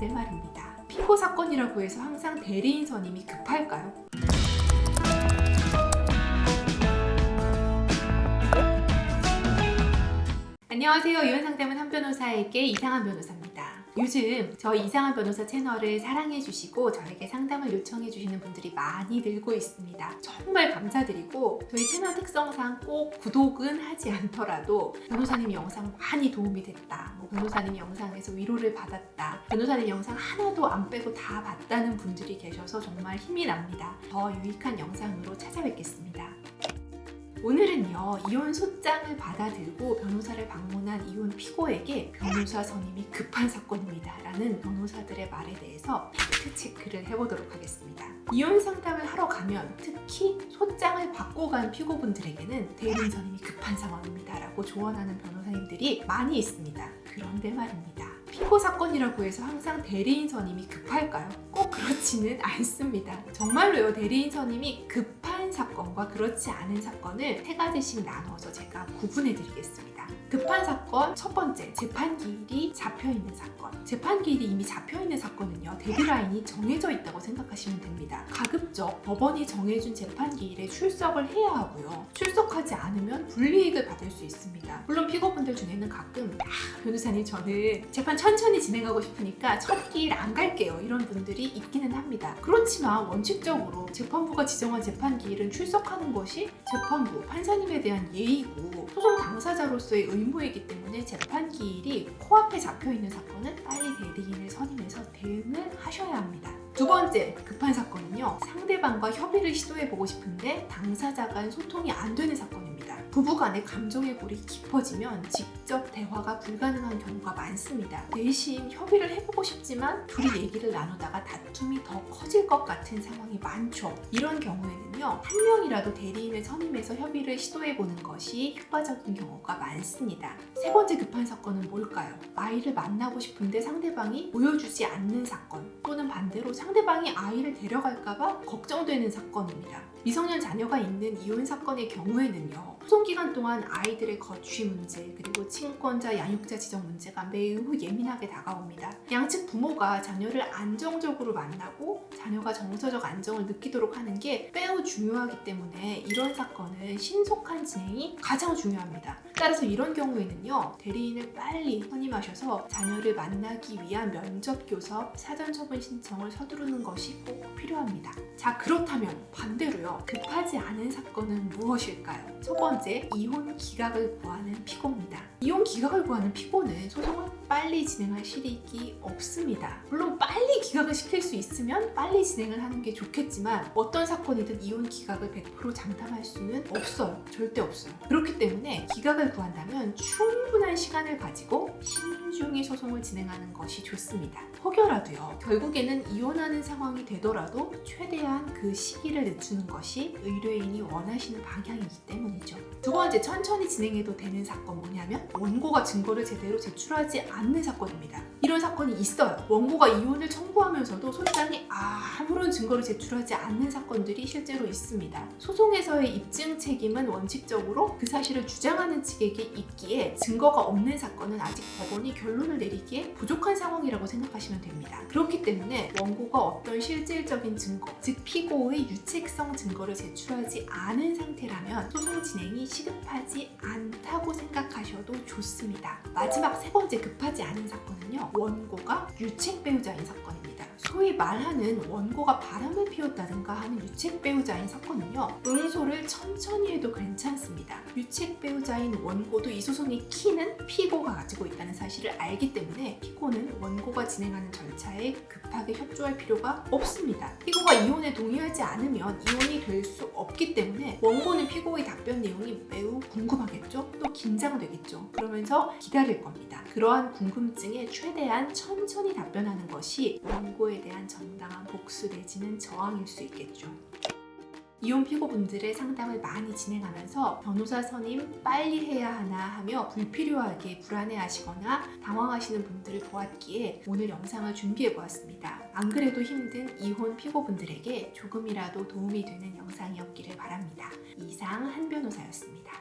그런데 말입니다. 피고 사건이라고 해서 항상 대리인 선임이 급할까요? 안녕하세요. 이혼상담은 한 변호사에게 이상한 변호사입니다. 요즘 저희 이상한 변호사 채널을 사랑해주시고 저에게 상담을 요청해주시는 분들이 많이 늘고 있습니다. 정말 감사드리고 저희 채널 특성상 꼭 구독은 하지 않더라도 변호사님 영상 많이 도움이 됐다, 변호사님 영상에서 위로를 받았다, 변호사님 영상 하나도 안 빼고 다 봤다는 분들이 계셔서 정말 힘이 납니다. 더 유익한 영상으로 찾아뵙겠습니다. 오늘은요, 이혼 소장을 받아들고 변호사를 방문한 이혼 피고에게 변호사 선임이 급한 사건입니다 라는 변호사들의 말에 대해서 팩트 체크를 해보도록 하겠습니다. 이혼 상담을 하러 가면 특히 소장을 받고 간 피고분들에게는 대리인 선임이 급한 상황입니다 라고 조언하는 변호사님들이 많이 있습니다. 그런데 말입니다. 피고 사건이라고 해서 항상 대리인 선임이 급할까요? 꼭 그렇지는 않습니다. 정말로요, 대리인 선임이 급한 사건과 그렇지 않은 사건을 세 가지씩 나눠서 제가 구분해 드리겠습니다. 급한 사건, 첫 번째, 재판기일이 잡혀있는 사건. 재판기일이 이미 잡혀있는 사건은요, 데드라인이 정해져 있다고 생각하시면 됩니다. 가급적 법원이 정해준 재판기일에 출석을 해야 하고요. 출석하지 않으면 불이익을 받을 수 있습니다. 물론 피고분들 중에는 가끔 변호사님 저는 재판 천천히 진행하고 싶으니까 첫 기일 안 갈게요, 이런 분들이 있기는 합니다. 그렇지만 원칙적으로 재판부가 지정한 재판기일은 출석하는 것이 재판부, 판사님에 대한 예의고 소송 당사자로서의 의무이기 때문에 재판기일이 코앞에 잡혀있는 사건은 빨리 대리인을 선임해서 대응을 하셔야 합니다. 두 번째 급한 사건은요, 상대방과 협의를 시도해보고 싶은데 당사자 간 소통이 안 되는 사건입니다. 부부간의 감정의 골이 깊어지면 직접 대화가 불가능한 경우가 많습니다. 내심 협의를 해보고 싶지만 둘이 얘기를 나누다가 다툼이 더 커질 것 같은 상황이 많죠. 이런 경우에는요, 한 명이라도 대리인을 선임해서 협의를 시도해보는 것이 효과적인 경우가 많습니다. 세 번째 급한 사건은 뭘까요? 아이를 만나고 싶은데 상대방이 보여주지 않는 사건, 또는 반대로 상대방이 아이를 데려갈까봐 걱정되는 사건입니다. 미성년 자녀가 있는 이혼 사건의 경우에는요, 소송기간 동안 아이들의 거취 문제, 그리고 친권자, 양육자 지정 문제가 매우 예민하게 다가옵니다. 양측 부모가 자녀를 안정적으로 만나고 자녀가 정서적 안정을 느끼도록 하는 게 매우 중요하기 때문에 이런 사건은 신속한 진행이 가장 중요합니다. 따라서 이런 경우에는요, 대리인을 빨리 선임하셔서 자녀를 만나기 위한 면접 교섭, 사전 처분 신청을 서두르는 것이 꼭 필요합니다. 자, 그렇다면 반대로요, 급하지 않은 사건은 무엇일까요? 첫 번째, 이혼 기각을 구하는 피고입니다. 이혼 기각을 구하는 피고는 소송을 빨리 진행할 실익이 없습니다. 물론 빨리 기각을 시킬 수 있으면 빨리 진행을 하는 게 좋겠지만 어떤 사건이든 이혼 기각을 100% 장담할 수는 없어요. 절대 없어요. 그렇기 때문에 기각을 구한다면 충분한 시간을 가지고 신중히 소송을 진행하는 것이 좋습니다. 혹여라도요, 결국에는 이혼하는 상황이 되더라도 최대한 그 시기를 늦추는 것이 의뢰인이 원하시는 방향이기 때문이죠. 두 번째, 천천히 진행해도 되는 사건 뭐냐면 원고가 증거를 제대로 제출하지 않는 사건입니다. 이런 사건이 있어요. 원고가 이혼을 청구하면서도 소장이 아무런 증거를 제출하지 않는 사건들이 실제로 있습니다. 소송에서의 입증 책임은 원칙적으로 그 사실을 주장하는 측에게 있기에 증거가 없는 사건은 아직 법원이 결론을 내리기에 부족한 상황이라고 생각하시면 됩니다. 그렇기 때문에 원고가 어떤 실질적인 증거, 즉 피고의 유책성 증거를 제출하지 않은 상태라면 소송 진행이 시급하지 않다고 생각하셔도 좋습니다. 마지막 세 번째 급하지 않은 사건은요, 원고가 유책 배우자인 사건입니다. 소위 말하는 원고가 바람을 피웠다든가 하는 유책 배우자인 사건은요, 응소를 천천히 해도 괜찮습니다. 유책 배우자인 원고도 이 소송의 키는 피고가 가지고 있다는 사실을 알기 때문에 피고는 원고가 진행하는 절차에 급하게 협조할 필요가 없습니다. 피고가 이혼에 동의하지 않으면 이혼이 될 수 없기 때문에 원고는 피고의 답변 내용이 매우 궁금하겠죠? 또 긴장되겠죠? 그러면서 기다릴 겁니다. 그러한 궁금증에 최대한 천천히 답변하는 것이 원고에 대한 정당한 복수 내지는 저항일 수 있겠죠. 이혼 피고분들의 상담을 많이 진행하면서 변호사 선임 빨리 해야 하나 하며 불필요하게 불안해하시거나 당황하시는 분들을 보았기에 오늘 영상을 준비해보았습니다. 안 그래도 힘든 이혼 피고분들에게 조금이라도 도움이 되는 영상이었기를 바랍니다. 이상 한 변호사였습니다.